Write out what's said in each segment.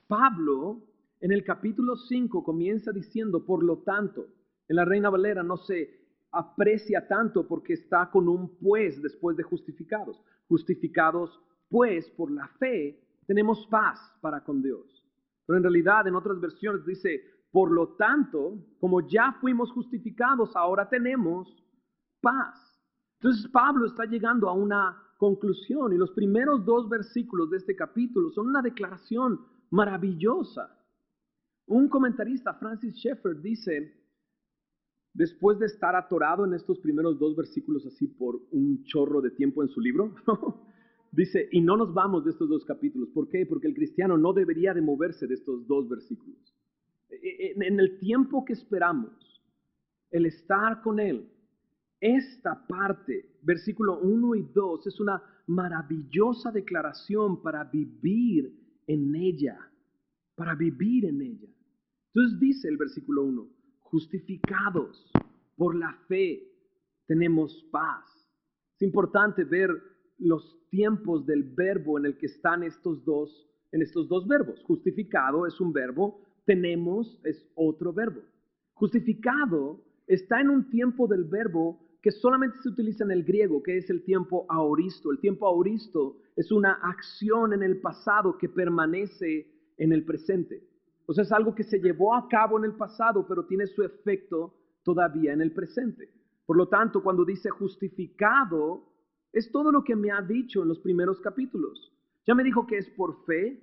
Pablo, en el capítulo 5, comienza diciendo, por lo tanto, en la Reina Valera no se aprecia tanto porque está con un pues después de justificados. Justificados, pues, por la fe, tenemos paz para con Dios. Pero en realidad, en otras versiones dice, por lo tanto, como ya fuimos justificados, ahora tenemos paz. Entonces Pablo está llegando a una conclusión y los primeros 2 versículos de este capítulo son una declaración maravillosa. Un comentarista, Francis Schaeffer, dice, después de estar atorado en estos primeros 2 versículos así por un chorro de tiempo en su libro, dice, y no nos vamos de estos 2 capítulos. ¿Por qué? Porque el cristiano no debería de moverse de estos 2 versículos. En el tiempo que esperamos, el estar con Él, esta parte, versículo 1 y 2, es una maravillosa declaración para vivir en ella, para vivir en ella. Entonces dice el versículo 1, justificados por la fe tenemos paz. Es importante ver los tiempos del verbo en el que están en estos dos verbos. Justificado es un verbo, tenemos es otro verbo. Justificado está en un tiempo del verbo que solamente se utiliza en el griego, que es el tiempo aoristo. El tiempo aoristo es una acción en el pasado que permanece en el presente. O sea, es algo que se llevó a cabo en el pasado, pero tiene su efecto todavía en el presente. Por lo tanto, cuando dice justificado, es todo lo que me ha dicho en los primeros capítulos. Ya me dijo que es por fe.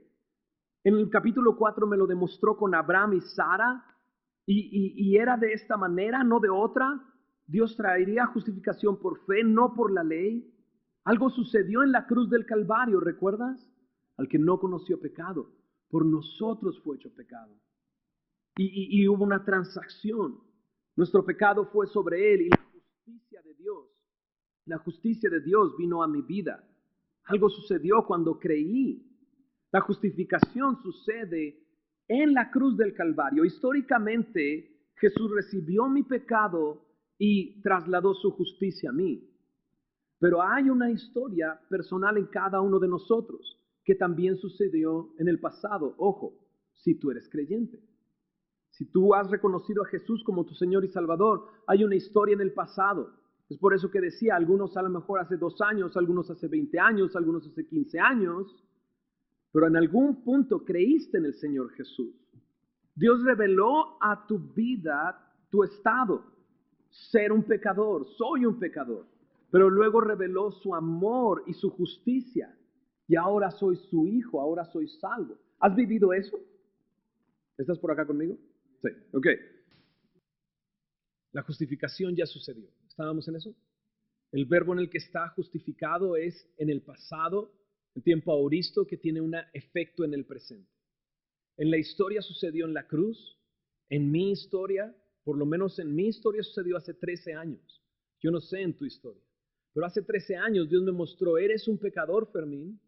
En el capítulo 4 me lo demostró con Abraham y Sara, y era de esta manera, no de otra. Dios traería justificación por fe, no por la ley. Algo sucedió en la cruz del Calvario, ¿recuerdas? Al que no conoció pecado, por nosotros fue hecho pecado. Y hubo una transacción. Nuestro pecado fue sobre él y la justicia de Dios vino a mi vida. Algo sucedió cuando creí. La justificación sucede en la cruz del Calvario. Históricamente, Jesús recibió mi pecado y trasladó su justicia a mí. Pero hay una historia personal en cada uno de nosotros que también sucedió en el pasado. Ojo, si tú eres creyente. Si tú has reconocido a Jesús como tu Señor y Salvador, hay una historia en el pasado. Es por eso que decía, algunos a lo mejor hace 2 años, algunos hace 20 años, algunos hace 15 años, pero en algún punto creíste en el Señor Jesús. Dios reveló a tu vida tu estado, ser un pecador, soy un pecador, pero luego reveló su amor y su justicia, y ahora soy su hijo, ahora soy salvo. ¿Has vivido eso? ¿Estás por acá conmigo? Sí, ok. La justificación ya sucedió. ¿Estábamos en eso? El verbo en el que está justificado es en el pasado, en tiempo aoristo, que tiene un efecto en el presente. En la historia sucedió en la cruz. En mi historia, por lo menos en mi historia, sucedió hace 13 años. Yo no sé en tu historia. Pero hace 13 años Dios me mostró, eres un pecador, Fermín.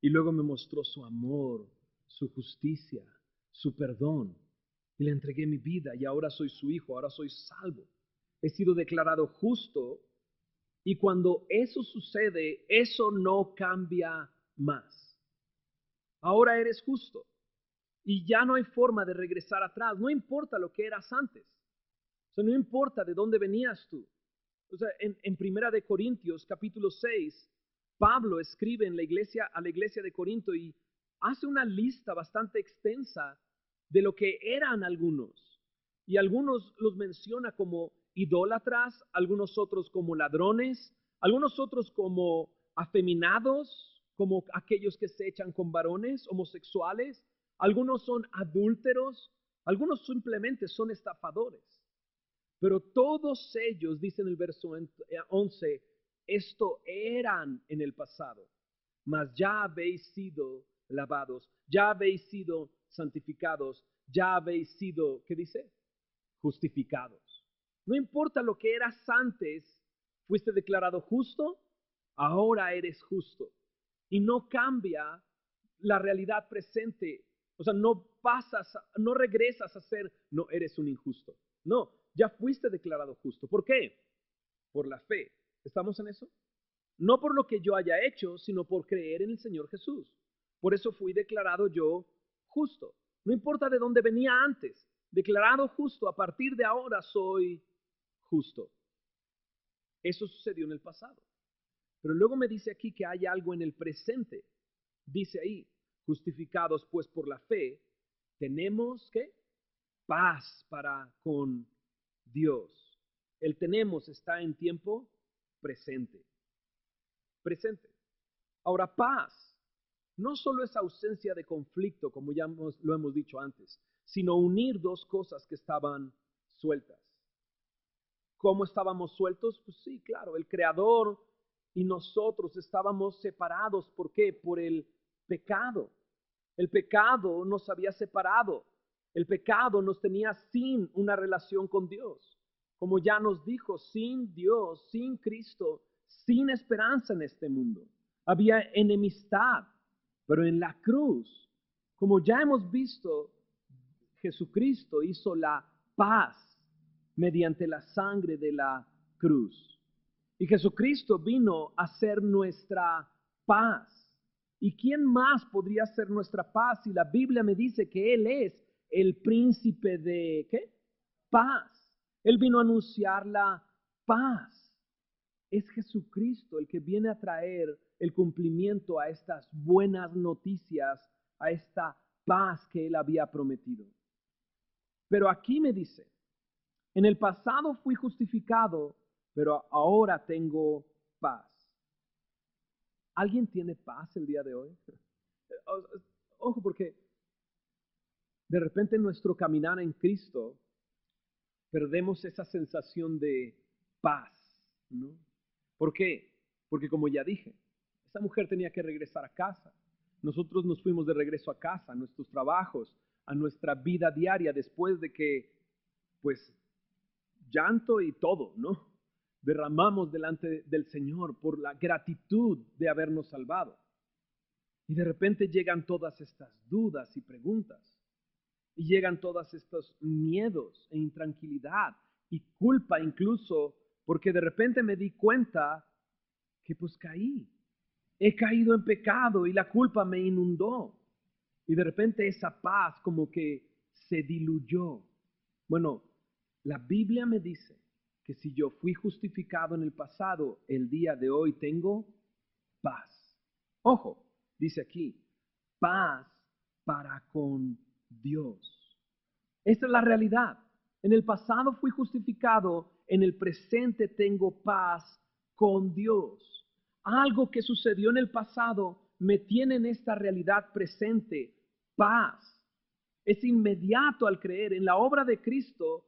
Y luego me mostró su amor, su justicia, su perdón. Y le entregué mi vida y ahora soy su hijo, ahora soy salvo. He sido declarado justo y cuando eso sucede, eso no cambia más. Ahora eres justo y ya no hay forma de regresar atrás. No importa lo que eras antes. O sea, no importa de dónde venías tú. O sea, en Primera de Corintios, capítulo 6, Pablo escribe a la iglesia de Corinto y hace una lista bastante extensa de lo que eran algunos. Y algunos los menciona como idólatras, algunos otros como ladrones, algunos otros como afeminados, como aquellos que se echan con varones, homosexuales, algunos son adúlteros, algunos simplemente son estafadores. Pero todos ellos, dice en el verso 11, esto eran en el pasado, mas ya habéis sido lavados, ya habéis sido santificados, ya habéis sido, ¿qué dice? Justificados. No importa lo que eras antes, fuiste declarado justo, ahora eres justo. Y no cambia la realidad presente. O sea, no regresas a ser, no eres un injusto. No, ya fuiste declarado justo. ¿Por qué? Por la fe. ¿Estamos en eso? No por lo que yo haya hecho, sino por creer en el Señor Jesús. Por eso fui declarado yo justo. No importa de dónde venía antes. Declarado justo, a partir de ahora soy justo. Eso sucedió en el pasado. Pero luego me dice aquí que hay algo en el presente. Dice ahí, justificados pues por la fe, tenemos ¿qué? Paz para con Dios. El tenemos está en tiempo presente. Presente. Ahora, paz no solo es ausencia de conflicto, como ya lo hemos dicho antes, sino unir dos cosas que estaban sueltas. ¿Cómo estábamos sueltos? Pues sí, claro, el Creador y nosotros estábamos separados. ¿Por qué? Por el pecado. El pecado nos había separado. El pecado nos tenía sin una relación con Dios. Como ya nos dijo, sin Dios, sin Cristo, sin esperanza en este mundo. Había enemistad, pero en la cruz, como ya hemos visto, Jesucristo hizo la paz mediante la sangre de la cruz. Y Jesucristo vino a ser nuestra paz. ¿Y quién más podría ser nuestra paz si la Biblia me dice que Él es el príncipe de ¿qué? Paz? Él vino a anunciar la paz. Es Jesucristo el que viene a traer el cumplimiento a estas buenas noticias, a esta paz que Él había prometido. Pero aquí me dice, en el pasado fui justificado, pero ahora tengo paz. ¿Alguien tiene paz el día de hoy? Ojo, porque de repente en nuestro caminar en Cristo perdemos esa sensación de paz, ¿no? ¿Por qué? Porque como ya dije, esa mujer tenía que regresar a casa. Nosotros nos fuimos de regreso a casa, a nuestros trabajos, a nuestra vida diaria, después de que, pues, llanto y todo, ¿no? Derramamos delante del Señor por la gratitud de habernos salvado. Y de repente llegan todas estas dudas y preguntas. Y llegan todos estos miedos e intranquilidad y culpa incluso, porque de repente me di cuenta que pues caí. He caído en pecado y la culpa me inundó. Y de repente esa paz como que se diluyó. Bueno, la Biblia me dice que si yo fui justificado en el pasado, el día de hoy tengo paz. Ojo, dice aquí, paz para con Dios. Esta es la realidad. En el pasado fui justificado, en el presente tengo paz con Dios. Algo que sucedió en el pasado me tiene en esta realidad presente, paz. Es inmediato al creer en la obra de Cristo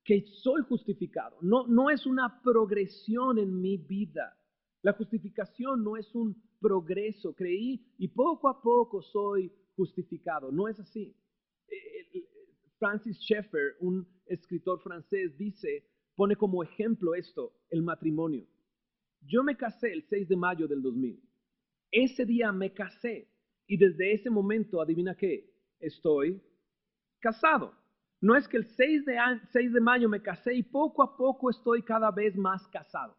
que soy justificado. No es una progresión en mi vida. La justificación no es un progreso. Creí y poco a poco soy justificado. No es así. Francis Schaeffer, un escritor francés, pone como ejemplo esto, el matrimonio. Yo me casé el 6 de mayo del 2000. Ese día me casé y desde ese momento, adivina qué, estoy casado. No es que el 6 de mayo me casé y poco a poco estoy cada vez más casado.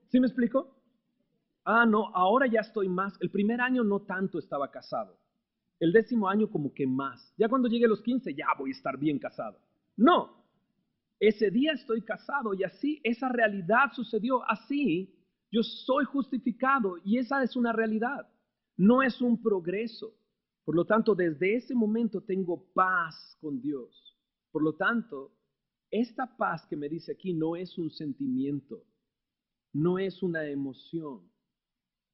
¿Sí me explico? Ah, no, ahora ya estoy más. El primer año no tanto estaba casado. El 10º año como que más. Ya cuando llegue a los 15 ya voy a estar bien casado. No, ese día estoy casado y así esa realidad sucedió. Así yo soy justificado y esa es una realidad. No es un progreso. Por lo tanto, desde ese momento tengo paz con Dios. Por lo tanto, esta paz que me dice aquí no es un sentimiento, no es una emoción,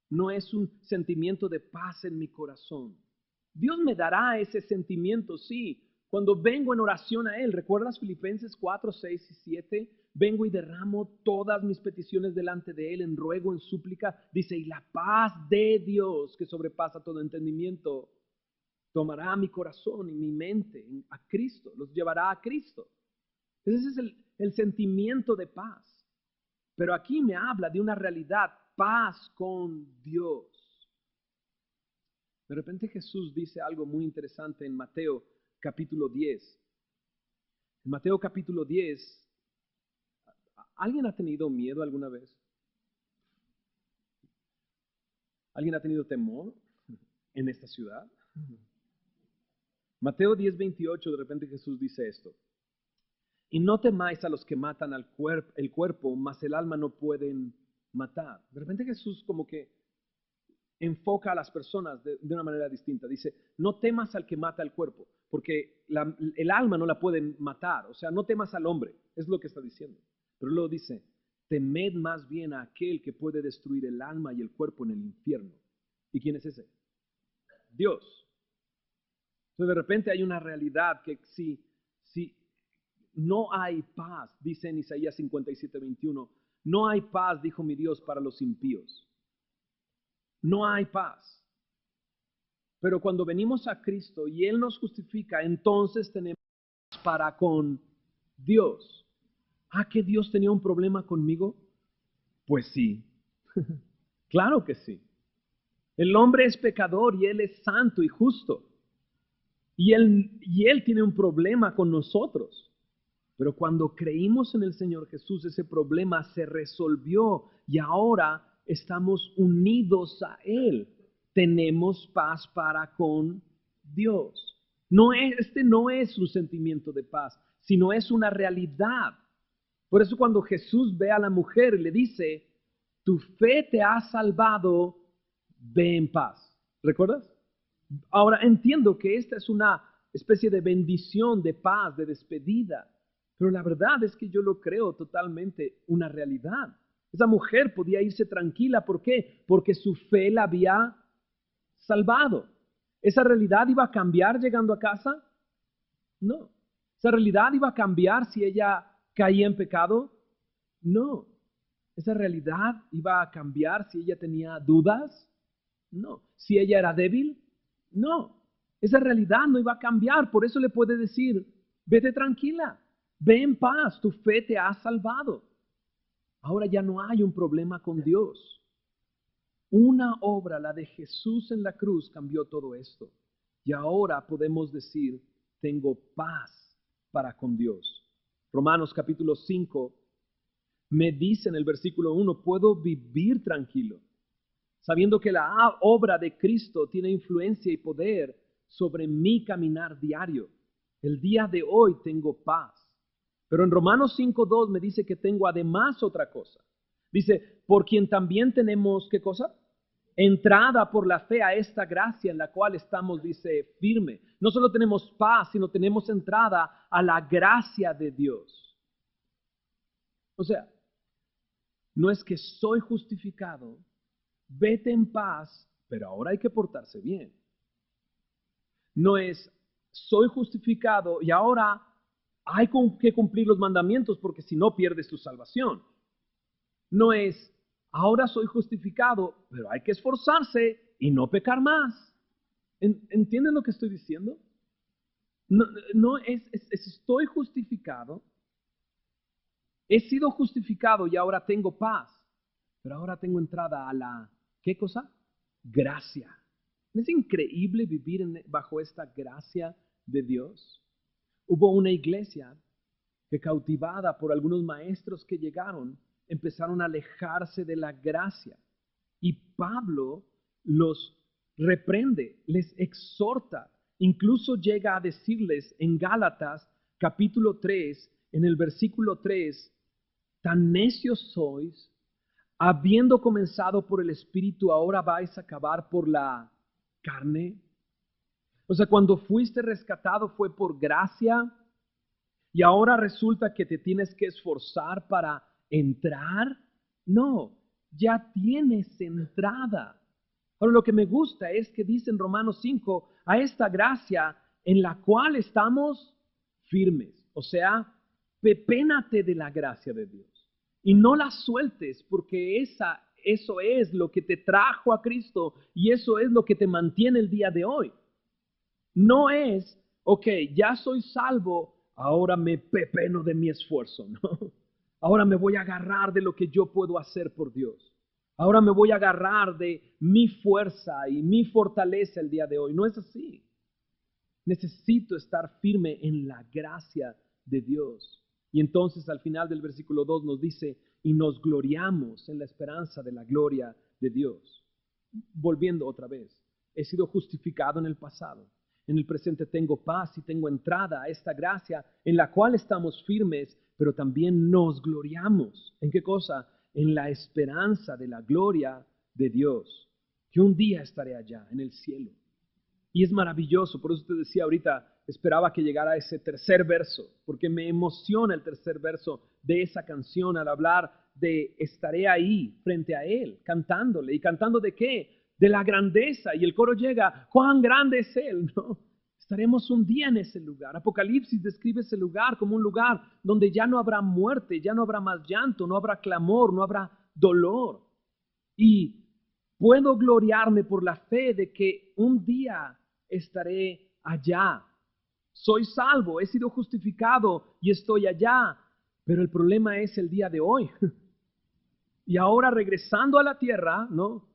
no es un sentimiento de paz en mi corazón. Dios me dará ese sentimiento, sí, cuando vengo en oración a Él. ¿Recuerdas Filipenses 4, 6 y 7? Vengo y derramo todas mis peticiones delante de Él en ruego, en súplica. Dice, y la paz de Dios, que sobrepasa todo entendimiento, tomará mi corazón y mi mente a Cristo, los llevará a Cristo. Ese es el sentimiento de paz. Pero aquí me habla de una realidad, paz con Dios. De repente Jesús dice algo muy interesante en Mateo capítulo 10. En Mateo capítulo 10, ¿alguien ha tenido miedo alguna vez? ¿Alguien ha tenido temor en esta ciudad? Mateo 10:28, de repente Jesús dice esto. Y no temáis a los que matan el cuerpo, mas el alma no pueden matar. De repente Jesús como que enfoca a las personas de una manera distinta. Dice, no temas al que mata el cuerpo, porque el alma no la pueden matar. O sea, no temas al hombre, es lo que está diciendo. Pero luego dice, temed más bien a aquel que puede destruir el alma y el cuerpo en el infierno. ¿Y quién es ese? Dios. Entonces de repente hay una realidad que si no hay paz, dice en Isaías 57:21, no hay paz, dijo mi Dios, para los impíos. No hay paz. Pero cuando venimos a Cristo y Él nos justifica, entonces tenemos paz para con Dios. ¿Ah, que Dios tenía un problema conmigo? Pues sí. Claro que sí. El hombre es pecador y Él es santo y justo. Y él tiene un problema con nosotros. Pero cuando creímos en el Señor Jesús, ese problema se resolvió y ahora estamos unidos a Él. Tenemos paz para con Dios. Este no es un sentimiento de paz, sino es una realidad. Por eso cuando Jesús ve a la mujer y le dice, tu fe te ha salvado, ve en paz. ¿Recuerdas? Ahora entiendo que esta es una especie de bendición, de paz, de despedida. Pero la verdad es que yo lo creo totalmente una realidad. Esa mujer podía irse tranquila. ¿Por qué? Porque su fe la había salvado. ¿Esa realidad iba a cambiar llegando a casa? No. ¿Esa realidad iba a cambiar si ella caía en pecado? No. ¿Esa realidad iba a cambiar si ella tenía dudas? No. ¿Si ella era débil? No. Esa realidad no iba a cambiar. Por eso le puede decir, vete tranquila. Ve en paz, tu fe te ha salvado. Ahora ya no hay un problema con Dios. Una obra, la de Jesús en la cruz, cambió todo esto. Y ahora podemos decir, tengo paz para con Dios. Romanos capítulo 5 me dice en el versículo 1, puedo vivir tranquilo, sabiendo que la obra de Cristo tiene influencia y poder sobre mi caminar diario. El día de hoy tengo paz. Pero en Romanos 5:2 me dice que tengo además otra cosa. Dice, por quien también tenemos, ¿qué cosa? Entrada por la fe a esta gracia en la cual estamos, dice, firme. No solo tenemos paz, sino tenemos entrada a la gracia de Dios. O sea, no es que soy justificado, vete en paz, pero ahora hay que portarse bien. No es, soy justificado y ahora hay que cumplir los mandamientos porque si no pierdes tu salvación. No es, ahora soy justificado, pero hay que esforzarse y no pecar más. ¿Entienden lo que estoy diciendo? No es estoy justificado, he sido justificado y ahora tengo paz, pero ahora tengo entrada a la, ¿qué cosa? Gracia. ¿No es increíble vivir bajo esta gracia de Dios? Hubo una iglesia que, cautivada por algunos maestros que llegaron, empezaron a alejarse de la gracia. Y Pablo los reprende, les exhorta, incluso llega a decirles en Gálatas capítulo 3, en el versículo 3, tan necios sois, habiendo comenzado por el Espíritu, ahora vais a acabar por la carne. O sea, cuando fuiste rescatado fue por gracia y ahora resulta que te tienes que esforzar para entrar. No, ya tienes entrada. Ahora lo que me gusta es que dice en Romanos 5, a esta gracia en la cual estamos firmes. O sea, pepénate de la gracia de Dios y no la sueltes porque eso es lo que te trajo a Cristo y eso es lo que te mantiene el día de hoy. No es, ok, ya soy salvo, ahora me pepeno de mi esfuerzo, ¿no? Ahora me voy a agarrar de lo que yo puedo hacer por Dios. Ahora me voy a agarrar de mi fuerza y mi fortaleza el día de hoy. No es así. Necesito estar firme en la gracia de Dios. Y entonces al final del versículo 2 nos dice, y nos gloriamos en la esperanza de la gloria de Dios. Volviendo otra vez, he sido justificado en el pasado. En el presente tengo paz y tengo entrada a esta gracia en la cual estamos firmes, pero también nos gloriamos. ¿En qué cosa? En la esperanza de la gloria de Dios, que un día estaré allá, en el cielo. Y es maravilloso, por eso te decía ahorita, esperaba que llegara ese tercer verso, porque me emociona el tercer verso de esa canción al hablar de estaré ahí frente a Él, cantándole. ¿Y cantando de qué? De la grandeza. Y el coro llega, cuán grande es Él, ¿no? Estaremos un día en ese lugar. Apocalipsis describe ese lugar como un lugar donde ya no habrá muerte, ya no habrá más llanto, no habrá clamor, no habrá dolor. Y puedo gloriarme por la fe de que un día estaré allá. Soy salvo, he sido justificado y estoy allá. Pero el problema es el día de hoy. Y ahora regresando a la tierra, ¿no?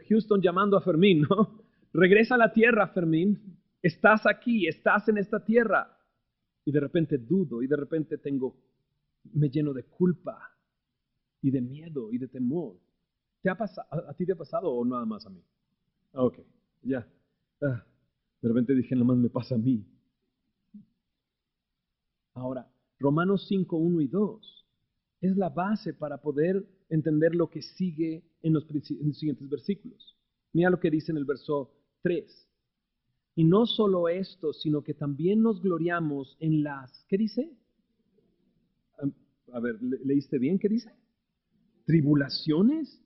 Houston llamando a Fermín, ¿no? Regresa a la tierra, Fermín. Estás aquí, estás en esta tierra. Y de repente dudo, y de repente me lleno de culpa, y de miedo, y de temor. ¿A ti te ha pasado o nada más a mí? Ok, ya. De repente dije, nada más me pasa a mí. Ahora, Romanos 5, 1 y 2 es la base para poder entender lo que sigue en los siguientes versículos. Mira lo que dice en el verso 3. Y no solo esto, sino que también nos gloriamos en las, ¿qué dice? A ver, ¿leíste bien qué dice? ¿Tribulaciones?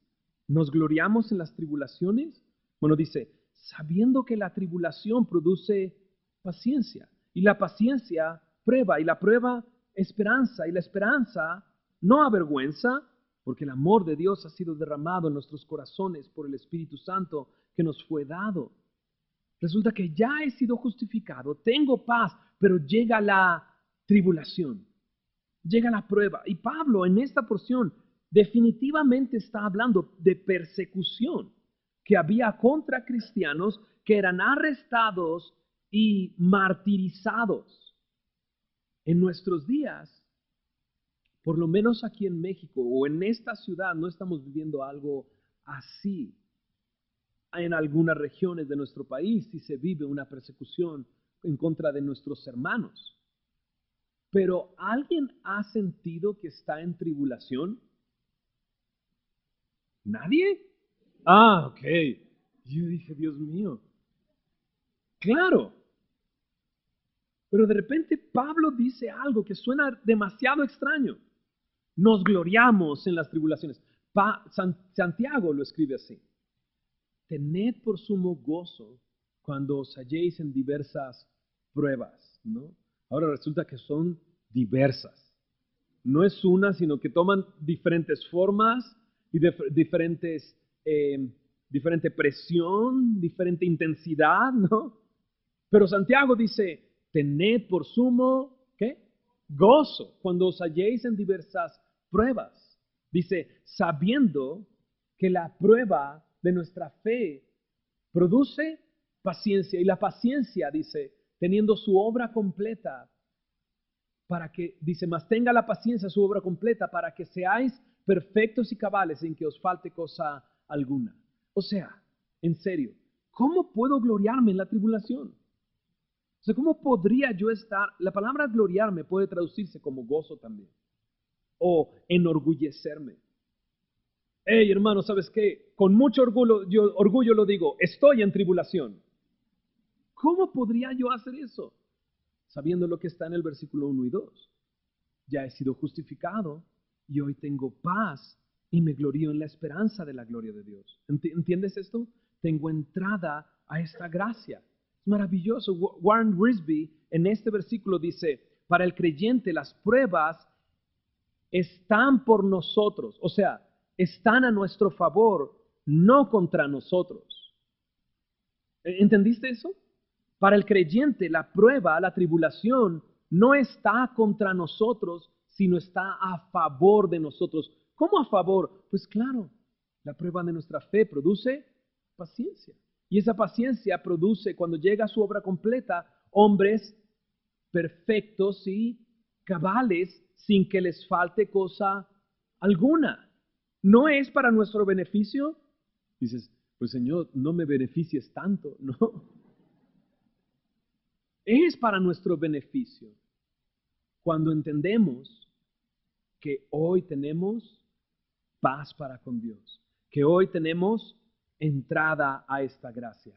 ¿Nos gloriamos en las tribulaciones? Bueno, dice, sabiendo que la tribulación produce paciencia, y la paciencia prueba, y la prueba esperanza, y la esperanza no avergüenza, porque el amor de Dios ha sido derramado en nuestros corazones por el Espíritu Santo que nos fue dado. Resulta que ya he sido justificado, tengo paz, pero llega la tribulación, llega la prueba. Y Pablo en esta porción definitivamente está hablando de persecución que había contra cristianos que eran arrestados y martirizados. En nuestros días, por lo menos aquí en México o en esta ciudad, no estamos viviendo algo así. En algunas regiones de nuestro país sí se vive una persecución en contra de nuestros hermanos. Pero ¿alguien ha sentido que está en tribulación? ¿Nadie? Ok. Yo dije, Dios mío. Claro. Pero de repente Pablo dice algo que suena demasiado extraño. Nos gloriamos en las tribulaciones. Santiago lo escribe así. Tened por sumo gozo cuando os halléis en diversas pruebas, ¿no? Ahora resulta que son diversas. No es una, sino que toman diferentes formas y diferente presión, diferente intensidad, ¿no? Pero Santiago dice, tened por sumo, ¿qué? Gozo cuando os halléis en diversas pruebas. Dice, sabiendo que la prueba de nuestra fe produce paciencia. Y la paciencia, dice, teniendo su obra completa, para que, dice, más tenga la paciencia su obra completa, para que seáis perfectos y cabales sin que os falte cosa alguna. O sea, en serio, ¿cómo puedo gloriarme en la tribulación? O sea, ¿cómo podría yo estar? La palabra gloriarme puede traducirse como gozo también, o enorgullecerme. Hey, hermano, ¿sabes qué? Con mucho orgullo lo digo, estoy en tribulación. ¿Cómo podría yo hacer eso? Sabiendo lo que está en el versículo 1 y 2. Ya he sido justificado y hoy tengo paz y me glorío en la esperanza de la gloria de Dios. ¿Entiendes esto? Tengo entrada a esta gracia. Es maravilloso. Warren Wiersbe en este versículo dice, para el creyente las pruebas están por nosotros, o sea, están a nuestro favor, no contra nosotros. ¿Entendiste eso? Para el creyente la prueba, la tribulación, no está contra nosotros, sino está a favor de nosotros. ¿Cómo a favor? Pues claro, la prueba de nuestra fe produce paciencia. Y esa paciencia produce, cuando llega a su obra completa, hombres perfectos y cabales sin que les falte cosa alguna. ¿No es para nuestro beneficio? Dices, pues Señor, no me beneficies tanto, ¿no? es para nuestro beneficio cuando entendemos que hoy tenemos paz para con Dios, que hoy tenemos entrada a esta gracia,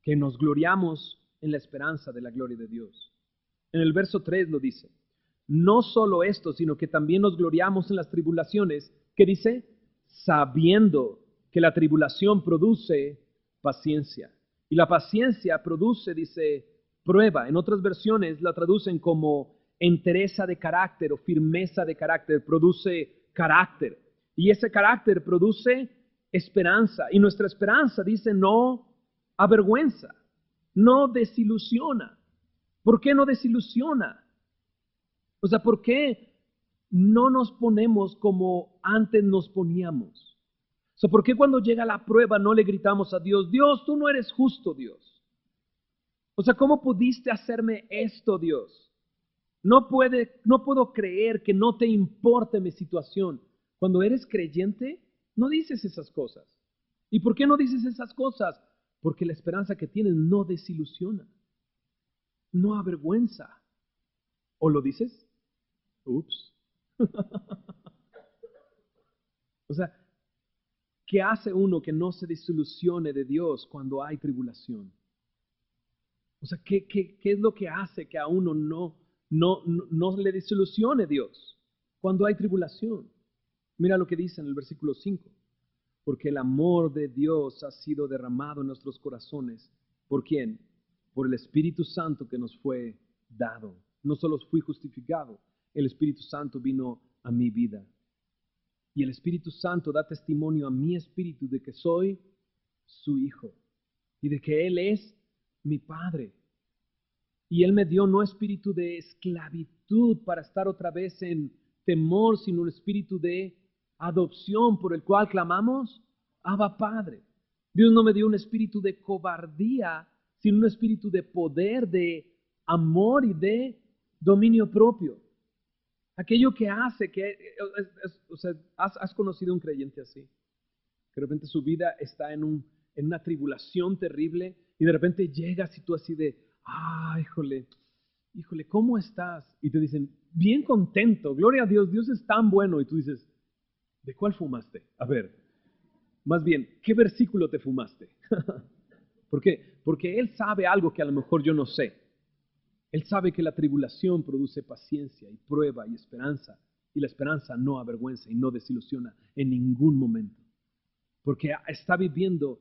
que nos gloriamos en la esperanza de la gloria de Dios. En el verso 3 lo dice, no solo esto, sino que también nos gloriamos en las tribulaciones, que dice, sabiendo que la tribulación produce paciencia. Y la paciencia produce, dice, prueba. En otras versiones la traducen como entereza de carácter o firmeza de carácter, produce carácter. Y ese carácter produce esperanza. Y nuestra esperanza, dice, no avergüenza, no desilusiona. ¿Por qué no desilusiona? O sea, ¿por qué no nos ponemos como antes nos poníamos? O sea, ¿por qué cuando llega la prueba no le gritamos a Dios, Dios, tú no eres justo, Dios? O sea, ¿cómo pudiste hacerme esto, Dios? No puedo creer que no te importe mi situación. Cuando eres creyente, no dices esas cosas. ¿Y por qué no dices esas cosas? Porque la esperanza que tienes no desilusiona, no avergüenza. ¿O lo dices? Ups. O sea, ¿qué hace uno que no se desilusione de Dios cuando hay tribulación? O sea, ¿qué es lo que hace que a uno no le desilusione Dios cuando hay tribulación? Mira lo que dice en el versículo 5. Porque el amor de Dios ha sido derramado en nuestros corazones. ¿Por quién? Por el Espíritu Santo que nos fue dado. No solo fui justificado, el Espíritu Santo vino a mi vida. Y el Espíritu Santo da testimonio a mi espíritu de que soy su hijo y de que Él es mi Padre. Y Él me dio no espíritu de esclavitud para estar otra vez en temor, sino un espíritu de adopción por el cual clamamos, Abba Padre. Dios no me dio un espíritu de cobardía, sino un espíritu de poder, de amor y de dominio propio. Aquello que hace que, o sea, ¿has conocido un creyente así? Que de repente su vida está en una tribulación terrible y de repente llegas y tú así de, híjole, ¿cómo estás? Y te dicen, bien contento, gloria a Dios, Dios es tan bueno. Y tú dices, ¿de cuál fumaste? A ver, más bien, ¿qué versículo te fumaste? ¿Por qué? Porque Él sabe algo que a lo mejor yo no sé. Él sabe que la tribulación produce paciencia y prueba y esperanza. Y la esperanza no avergüenza y no desilusiona en ningún momento. Porque está viviendo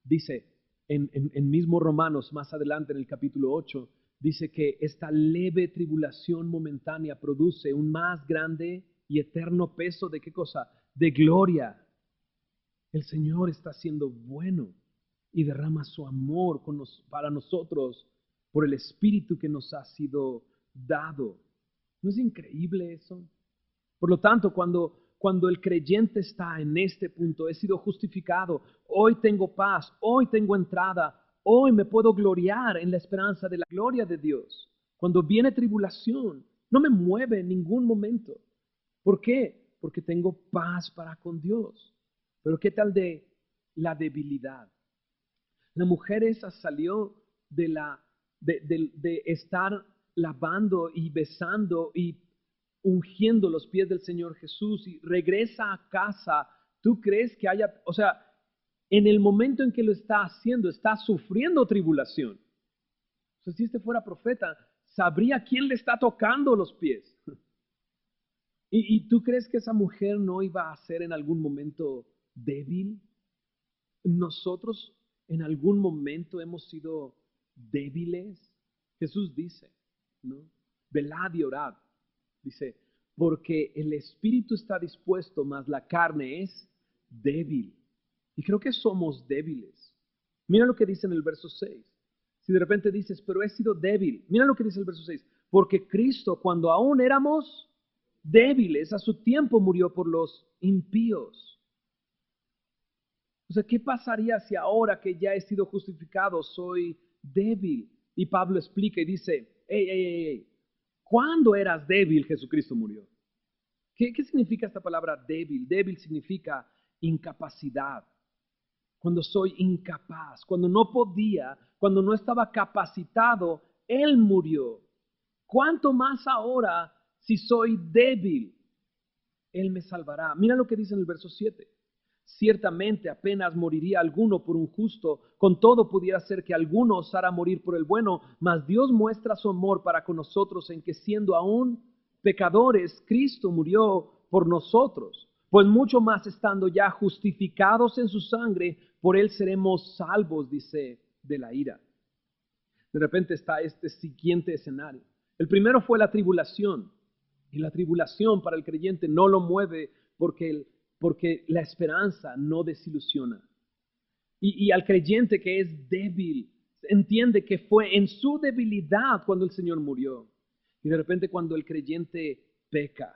dice, en mismo Romanos, más adelante en el capítulo 8, dice que esta leve tribulación momentánea produce un más grande y eterno peso de ¿qué cosa? De gloria. El Señor está siendo bueno y derrama su amor para nosotros por el Espíritu que nos ha sido dado. ¿No es increíble eso? Por lo tanto, cuando el creyente está en este punto, he sido justificado, hoy tengo paz, hoy tengo entrada, hoy me puedo gloriar en la esperanza de la gloria de Dios. Cuando viene tribulación, no me mueve en ningún momento. ¿Por qué? Porque tengo paz para con Dios. Pero ¿qué tal de la debilidad? La mujer esa salió de estar lavando y besando y ungiendo los pies del Señor Jesús y regresa a casa. ¿Tú crees que haya, o sea, en el momento en que lo está haciendo, está sufriendo tribulación? O sea, si este fuera profeta, sabría quién le está tocando los pies. ¿Y tú crees que esa mujer no iba a ser en algún momento débil? Nosotros en algún momento hemos sido débiles. Jesús dice, ¿no? Velad y orad. Dice, porque el espíritu está dispuesto, mas la carne es débil. Y creo que somos débiles. Mira lo que dice en el verso 6. Si de repente dices, pero he sido débil. Mira lo que dice el verso 6. Porque Cristo, cuando aún éramos débiles, a su tiempo murió por los impíos. O sea, ¿qué pasaría si ahora que ya he sido justificado soy débil? Y Pablo explica y dice, hey, ¿cuándo eras débil, Jesucristo murió? ¿Qué significa esta palabra débil? Débil significa incapacidad. cuando soy incapaz, cuando no podía, cuando no estaba capacitado, Él murió. ¿Cuánto más ahora si soy débil? Él me salvará. Mira lo que dice en el verso 7. Ciertamente apenas moriría alguno por un justo, con todo pudiera ser que alguno osara morir por el bueno, mas Dios muestra su amor para con nosotros en que siendo aún pecadores, Cristo murió por nosotros. Pues mucho más estando ya justificados en su sangre, por él seremos salvos, dice, de la ira. De repente está este siguiente escenario. El primero fue la tribulación. Y la tribulación para el creyente no lo mueve porque la esperanza no desilusiona. Y al creyente que es débil, entiende que fue en su debilidad cuando el Señor murió. Y de repente cuando el creyente peca,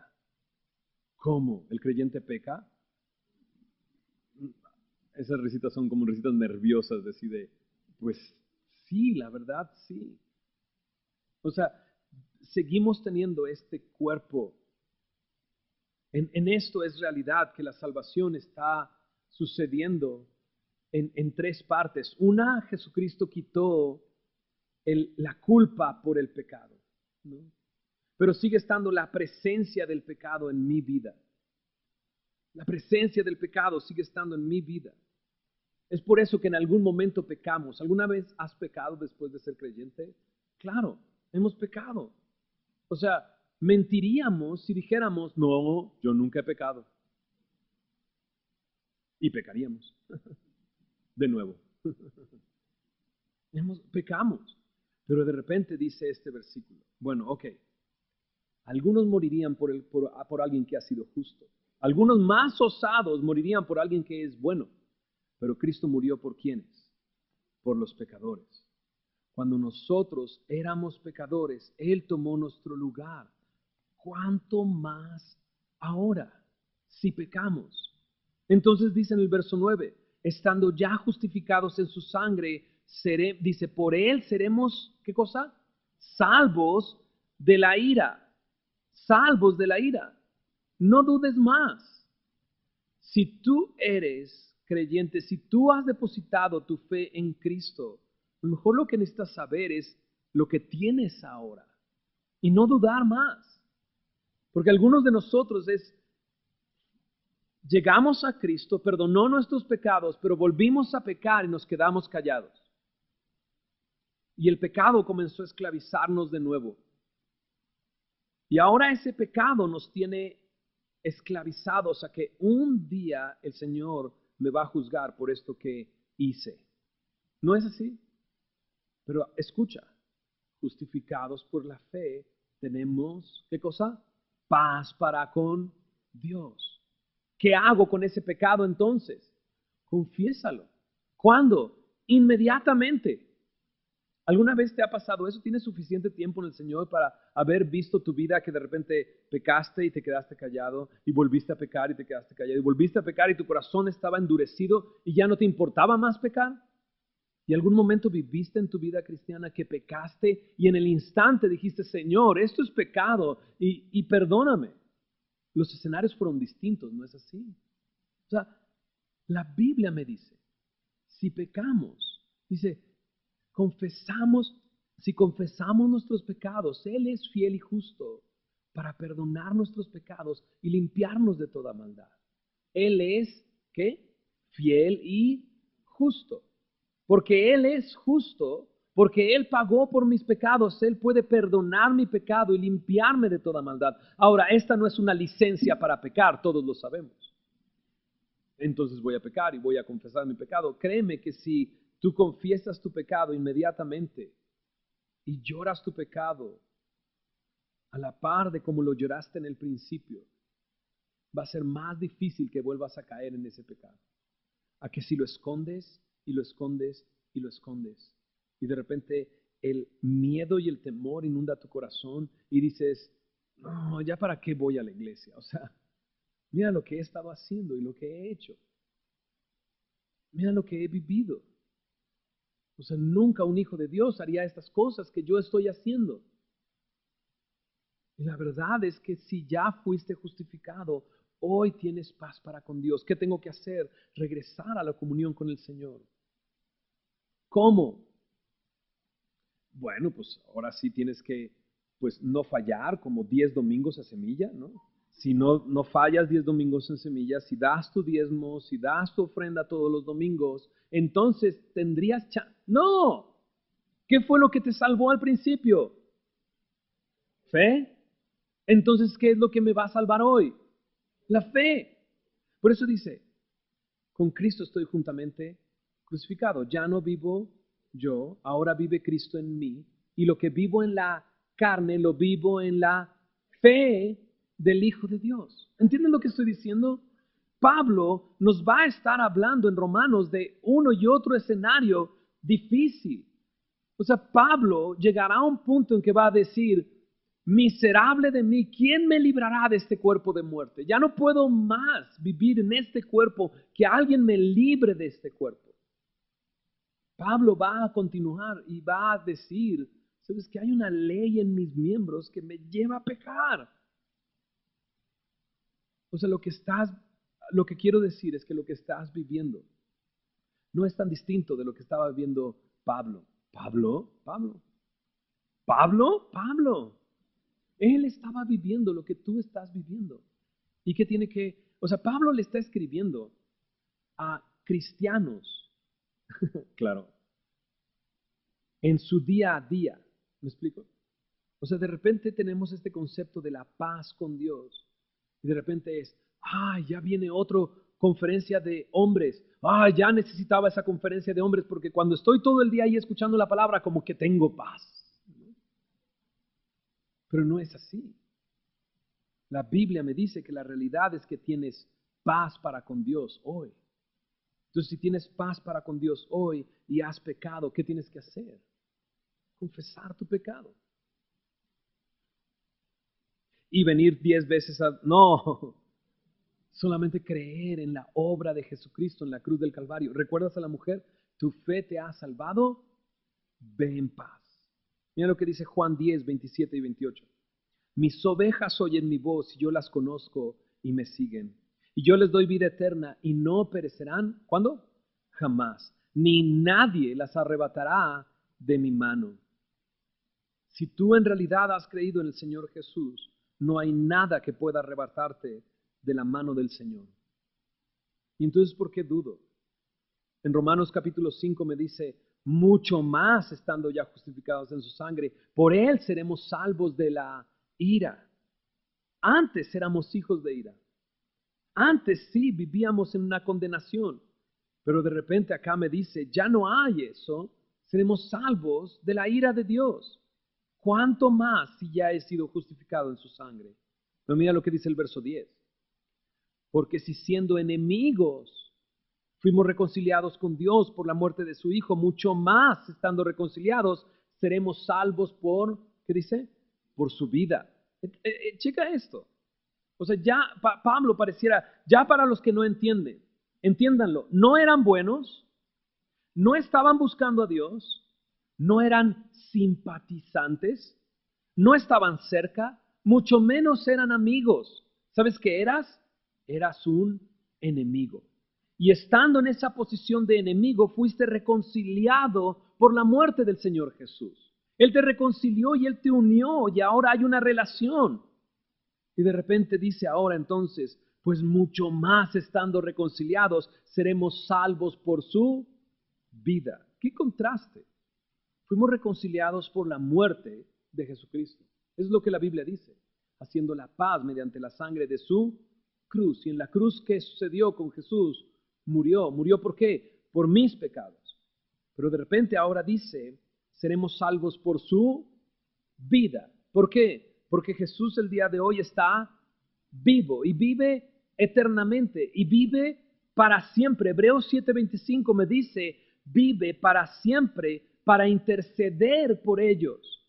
¿cómo? ¿El creyente peca? Esas risitas son como risitas nerviosas, pues sí, la verdad sí. O sea, seguimos teniendo este cuerpo. En esto es realidad que la salvación está sucediendo en tres partes. Una, Jesucristo quitó la culpa por el pecado, ¿no? Pero sigue estando la presencia del pecado en mi vida. La presencia del pecado sigue estando en mi vida. Es por eso que en algún momento pecamos. ¿Alguna vez has pecado después de ser creyente? Claro, hemos pecado. O sea, mentiríamos si dijéramos, no, yo nunca he pecado. Y pecaríamos de nuevo. Pecamos. Pero de repente dice este versículo, bueno, ok, algunos morirían por alguien que ha sido justo. Algunos más osados morirían por alguien que es bueno. Pero Cristo murió ¿por quiénes? Por los pecadores. Cuando nosotros éramos pecadores, Él tomó nuestro lugar. ¿Cuánto más ahora si pecamos? Entonces dice en el verso 9, estando ya justificados en su sangre, dice, por Él seremos, ¿qué cosa? Salvos de la ira. Salvos de la ira. No dudes más. Si tú eres creyente, si tú has depositado tu fe en Cristo, a lo mejor lo que necesitas saber es lo que tienes ahora y no dudar más. Porque algunos de nosotros llegamos a Cristo, perdonó nuestros pecados, pero volvimos a pecar y nos quedamos callados. Y el pecado comenzó a esclavizarnos de nuevo. Y ahora ese pecado nos tiene esclavizados a que un día el Señor me va a juzgar por esto que hice. ¿No es así? Pero escucha, justificados por la fe, tenemos, ¿qué cosa? Paz para con Dios. ¿Qué hago con ese pecado entonces? Confiésalo. ¿Cuándo? Inmediatamente. ¿Alguna vez te ha pasado eso? ¿Tienes suficiente tiempo en el Señor para haber visto tu vida que de repente pecaste y te quedaste callado y volviste a pecar y te quedaste callado y volviste a pecar y tu corazón estaba endurecido y ya no te importaba más pecar? ¿Y algún momento viviste en tu vida cristiana que pecaste y en el instante dijiste, Señor, esto es pecado y perdóname? Los escenarios fueron distintos, ¿no es así? O sea, la Biblia me dice, si pecamos, dice, si confesamos nuestros pecados, Él es fiel y justo para perdonar nuestros pecados y limpiarnos de toda maldad. Él es, ¿qué? Fiel y justo. Porque Él es justo, porque Él pagó por mis pecados, Él puede perdonar mi pecado y limpiarme de toda maldad. Ahora, esta no es una licencia para pecar, todos lo sabemos. Entonces voy a pecar y voy a confesar mi pecado. Créeme que si tú confiesas tu pecado inmediatamente y lloras tu pecado a la par de como lo lloraste en el principio, va a ser más difícil que vuelvas a caer en ese pecado. A que si lo escondes y lo escondes y lo escondes y de repente el miedo y el temor inunda tu corazón y dices, no, ya para qué voy a la iglesia. O sea, mira lo que he estado haciendo y lo que he hecho. Mira lo que he vivido. O sea, nunca un hijo de Dios haría estas cosas que yo estoy haciendo. Y la verdad es que si ya fuiste justificado, Hoy tienes paz para con Dios. ¿Qué tengo que hacer? Regresar a la comunión con el Señor. ¿Cómo? Bueno, pues ahora sí tienes que, pues no fallar como 10 domingos a semilla, ¿no? Si no fallas 10 domingos en semilla, si das tu diezmo, si das tu ofrenda todos los domingos, entonces tendrías ¡No! ¿Qué fue lo que te salvó al principio? ¿Fe? Entonces, ¿qué es lo que me va a salvar hoy? La fe. Por eso dice, con Cristo estoy juntamente crucificado. Ya no vivo yo, ahora vive Cristo en mí. Y lo que vivo en la carne, lo vivo en la fe del Hijo de Dios. ¿Entienden lo que estoy diciendo? Pablo nos va a estar hablando en Romanos de uno y otro escenario difícil. O sea, Pablo llegará a un punto en que va a decir, miserable de mí, ¿quién me librará de este cuerpo de muerte? Ya no puedo más vivir en este cuerpo, que alguien me libre de este cuerpo. Pablo va a continuar y va a decir, ¿sabes que hay una ley en mis miembros que me lleva a pecar? O sea, lo que quiero decir es que lo que estás viviendo no es tan distinto de lo que estaba viviendo Pablo. Pablo. Él estaba viviendo lo que tú estás viviendo. Y que tiene que, o sea, Pablo le está escribiendo a cristianos, claro, en su día a día. ¿Me explico? O sea, de repente tenemos este concepto de la paz con Dios. Y de repente es, ya viene otra conferencia de hombres. Ya necesitaba esa conferencia de hombres porque cuando estoy todo el día ahí escuchando la palabra, como que tengo paz. Pero no es así. La Biblia me dice que la realidad es que tienes paz para con Dios hoy. Entonces, si tienes paz para con Dios hoy y has pecado, ¿qué tienes que hacer? Confesar tu pecado. Y venir 10 veces a... No, solamente creer en la obra de Jesucristo en la cruz del Calvario. ¿Recuerdas a la mujer? Tu fe te ha salvado, ve en paz. Mira lo que dice Juan 10, 27 y 28. Mis ovejas oyen mi voz y yo las conozco y me siguen. Y yo les doy vida eterna y no perecerán. ¿Cuándo? Jamás. Ni nadie las arrebatará de mi mano. Si tú en realidad has creído en el Señor Jesús, no hay nada que pueda arrebatarte de la mano del Señor. Y entonces, ¿por qué dudo? En Romanos capítulo 5 me dice, mucho más estando ya justificados en su sangre, por Él seremos salvos de la ira. Antes éramos hijos de ira. Antes sí vivíamos en una condenación, pero de repente acá me dice, ya no hay eso, seremos salvos de la ira de Dios. ¿Cuánto más si ya he sido justificado en su sangre? Pero mira lo que dice el verso 10. Porque si siendo enemigos fuimos reconciliados con Dios por la muerte de su Hijo, mucho más estando reconciliados seremos salvos por, ¿qué dice? Por su vida. Checa esto. O sea, ya Pablo pareciera, ya para los que no entienden, entiéndanlo, no eran buenos, no estaban buscando a Dios, no eran simpatizantes, no estaban cerca, mucho menos eran amigos. ¿Sabes qué eras? Eras un enemigo. Y estando en esa posición de enemigo, fuiste reconciliado por la muerte del Señor Jesús. Él te reconcilió y Él te unió y ahora hay una relación. Y de repente dice ahora entonces, pues mucho más estando reconciliados, seremos salvos por su vida. ¿Qué contraste? Fuimos reconciliados por la muerte de Jesucristo. Es lo que la Biblia dice, haciendo la paz mediante la sangre de su cruz. Y en la cruz, ¿qué sucedió con Jesús? Murió. ¿Murió por qué? Por mis pecados. Pero de repente ahora dice, seremos salvos por su vida. ¿Por qué? Porque Jesús el día de hoy está vivo y vive eternamente y vive para siempre. Hebreos 7:25 me dice, vive para siempre para interceder por ellos.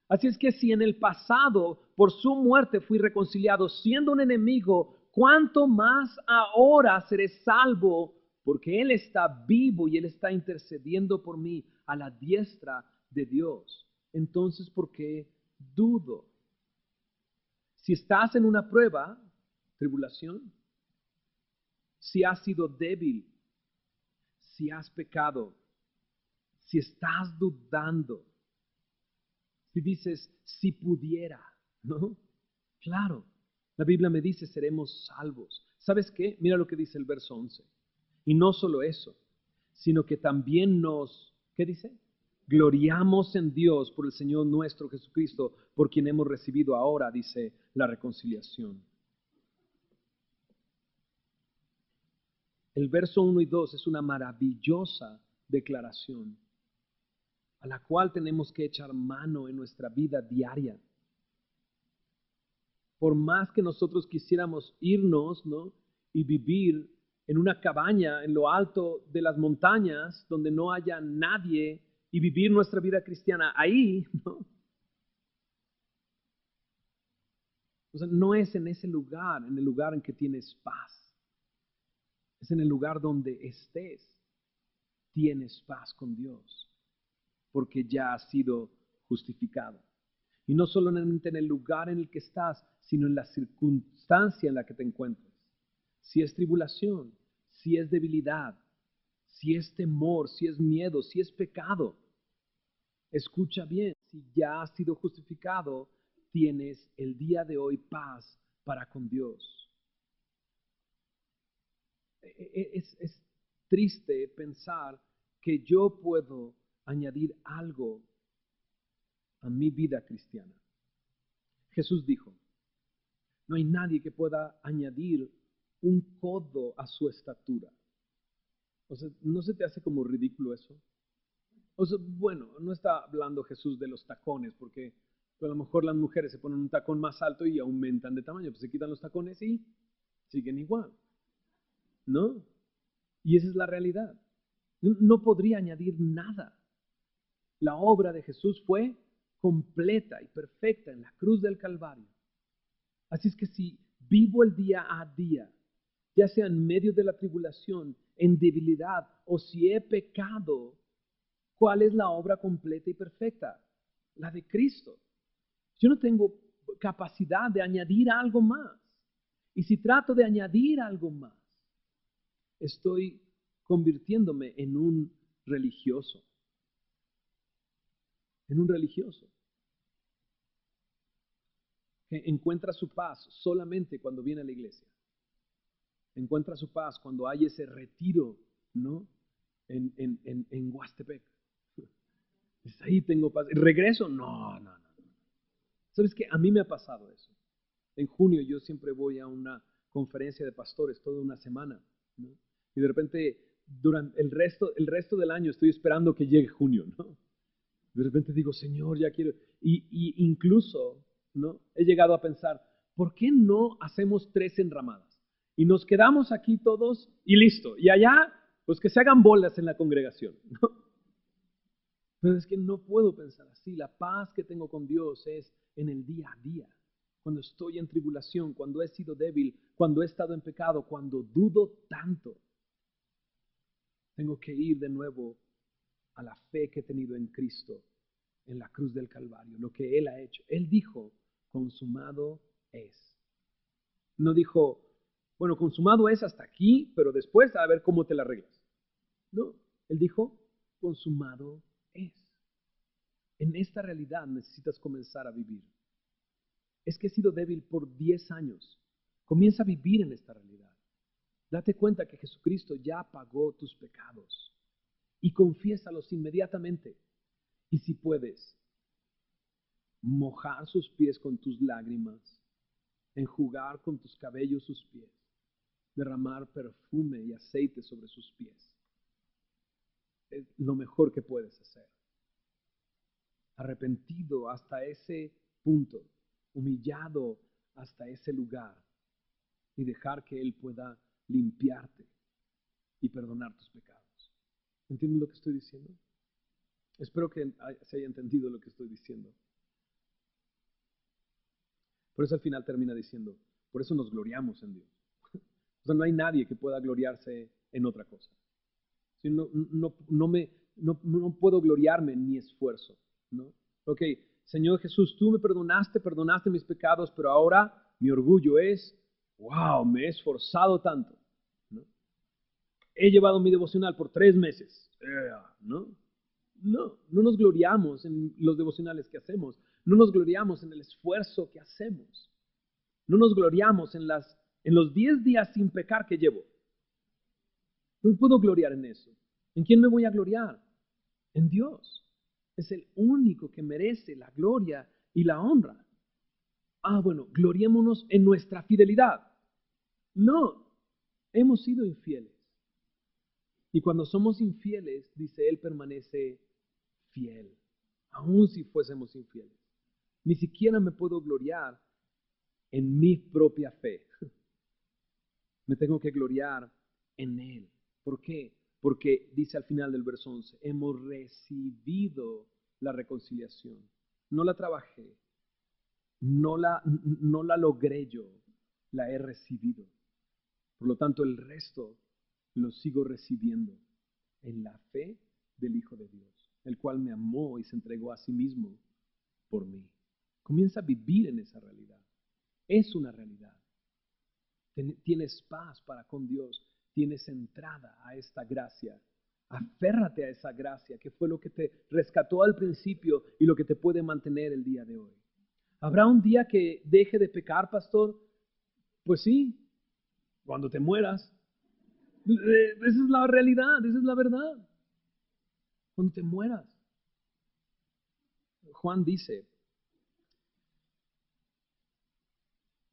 Así es que si en el pasado por su muerte fui reconciliado siendo un enemigo, ¿cuánto más ahora seré salvo? Porque Él está vivo y Él está intercediendo por mí a la diestra de Dios. Entonces, ¿por qué dudo? Si estás en una prueba, tribulación, si has sido débil, si has pecado, si estás dudando, si dices, si pudiera, ¿no? Claro, la Biblia me dice, seremos salvos. ¿Sabes qué? Mira lo que dice el verso 11. Y no solo eso, sino que también ¿qué dice? Gloriamos en Dios por el Señor nuestro Jesucristo, por quien hemos recibido ahora, dice, la reconciliación. El verso 1 y 2 es una maravillosa declaración a la cual tenemos que echar mano en nuestra vida diaria. Por más que nosotros quisiéramos irnos, ¿no?, y vivir en una cabaña en lo alto de las montañas donde no haya nadie y vivir nuestra vida cristiana ahí, ¿no? O sea, no es en ese lugar, en el lugar en que tienes paz. Es en el lugar donde estés, tienes paz con Dios, porque ya has sido justificado. Y no solamente en el lugar en el que estás, sino en la circunstancia en la que te encuentres. Si es tribulación, si es debilidad, si es temor, si es miedo, si es pecado, escucha bien, si ya has sido justificado, tienes el día de hoy paz para con Dios. Es triste pensar que yo puedo añadir algo a mi vida cristiana. Jesús dijo, no hay nadie que pueda añadir un codo a su estatura. O sea, ¿no se te hace como ridículo eso? O sea, bueno, no está hablando Jesús de los tacones, porque a lo mejor las mujeres se ponen un tacón más alto y aumentan de tamaño, pues se quitan los tacones y siguen igual, ¿no? Y esa es la realidad. No podría añadir nada. La obra de Jesús fue completa y perfecta en la cruz del Calvario. Así es que si vivo el día a día, ya sea en medio de la tribulación, en debilidad o si he pecado, ¿cuál es la obra completa y perfecta? La de Cristo. Yo no tengo capacidad de añadir algo más. Y si trato de añadir algo más, estoy convirtiéndome en un religioso. En un religioso que encuentra su paz solamente cuando viene a la iglesia. Encuentra su paz cuando hay ese retiro, ¿no? En Huastepec. Ahí tengo paz. ¿Regreso? No. ¿Sabes qué? A mí me ha pasado eso. En junio yo siempre voy a una conferencia de pastores toda una semana, ¿no? Y de repente durante el resto del año estoy esperando que llegue junio, ¿no? De repente digo, Señor, ya quiero. Y incluso, ¿no?, he llegado a pensar, ¿por qué no hacemos 3 enramadas? Y nos quedamos aquí todos y listo. Y allá, pues que se hagan bolas en la congregación, ¿no? Pero es que no puedo pensar así. La paz que tengo con Dios es en el día a día. Cuando estoy en tribulación, cuando he sido débil, cuando he estado en pecado, cuando dudo tanto, tengo que ir de nuevo a la fe que he tenido en Cristo, en la cruz del Calvario, lo que Él ha hecho. Él dijo, consumado es. No dijo, bueno, consumado es hasta aquí, pero después a ver cómo te la arreglas. No, Él dijo, consumado es. En esta realidad necesitas comenzar a vivir. Es que he sido débil por 10 años. Comienza a vivir en esta realidad. Date cuenta que Jesucristo ya pagó tus pecados y confiésalos inmediatamente. Y si puedes, mojar sus pies con tus lágrimas, enjugar con tus cabellos sus pies, derramar perfume y aceite sobre sus pies. Es lo mejor que puedes hacer. Arrepentido hasta ese punto, humillado hasta ese lugar, y dejar que Él pueda limpiarte y perdonar tus pecados. ¿Entiendes lo que estoy diciendo? Espero que se haya entendido lo que estoy diciendo. Por eso al final termina diciendo, por eso nos gloriamos en Dios. O sea, no hay nadie que pueda gloriarse en otra cosa. ¿Sí? No puedo gloriarme en mi esfuerzo, ¿no? Ok, Señor Jesús, tú me perdonaste mis pecados, pero ahora mi orgullo es, wow, me he esforzado tanto, ¿no? he llevado mi devocional por 3 meses. ¿No? No nos gloriamos en los devocionales que hacemos. No nos gloriamos en el esfuerzo que hacemos. No nos gloriamos en los 10 días sin pecar que llevo. No me puedo gloriar en eso. ¿En quién me voy a gloriar? En Dios. Es el único que merece la gloria y la honra. Bueno, gloriémonos en nuestra fidelidad. No, hemos sido infieles. Y cuando somos infieles, dice Él, permanece fiel, aun si fuésemos infieles. Ni siquiera me puedo gloriar en mi propia fe. Me tengo que gloriar en Él. ¿Por qué? Porque dice al final del verso 11, hemos recibido la reconciliación. No la trabajé, no la logré yo, la he recibido. Por lo tanto, el resto lo sigo recibiendo en la fe del Hijo de Dios, el cual me amó y se entregó a sí mismo por mí. Comienza a vivir en esa realidad. Es una realidad. Tienes paz para con Dios, tienes entrada a esta gracia. Aférrate a esa gracia que fue lo que te rescató al principio y lo que te puede mantener el día de hoy. ¿Habrá un día que deje de pecar, pastor? Pues sí, cuando te mueras. Esa es la realidad, esa es la verdad. Cuando te mueras. Juan dice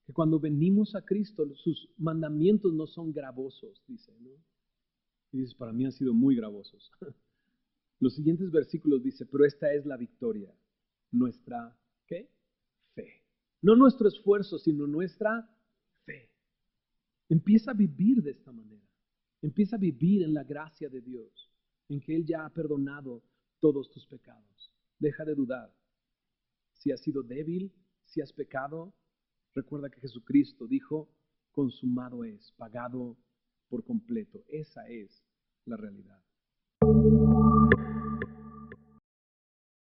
que cuando venimos a Cristo, sus mandamientos no son gravosos, dice, ¿no? Y dices, para mí han sido muy gravosos. Los siguientes versículos dice, pero esta es la victoria, nuestra, ¿qué? Fe. No nuestro esfuerzo, sino nuestra fe. Empieza a vivir de esta manera. Empieza a vivir en la gracia de Dios, en que Él ya ha perdonado todos tus pecados. Deja de dudar. Si has sido débil, si has pecado, recuerda que Jesucristo dijo, consumado es, pagado por completo. Esa es la realidad.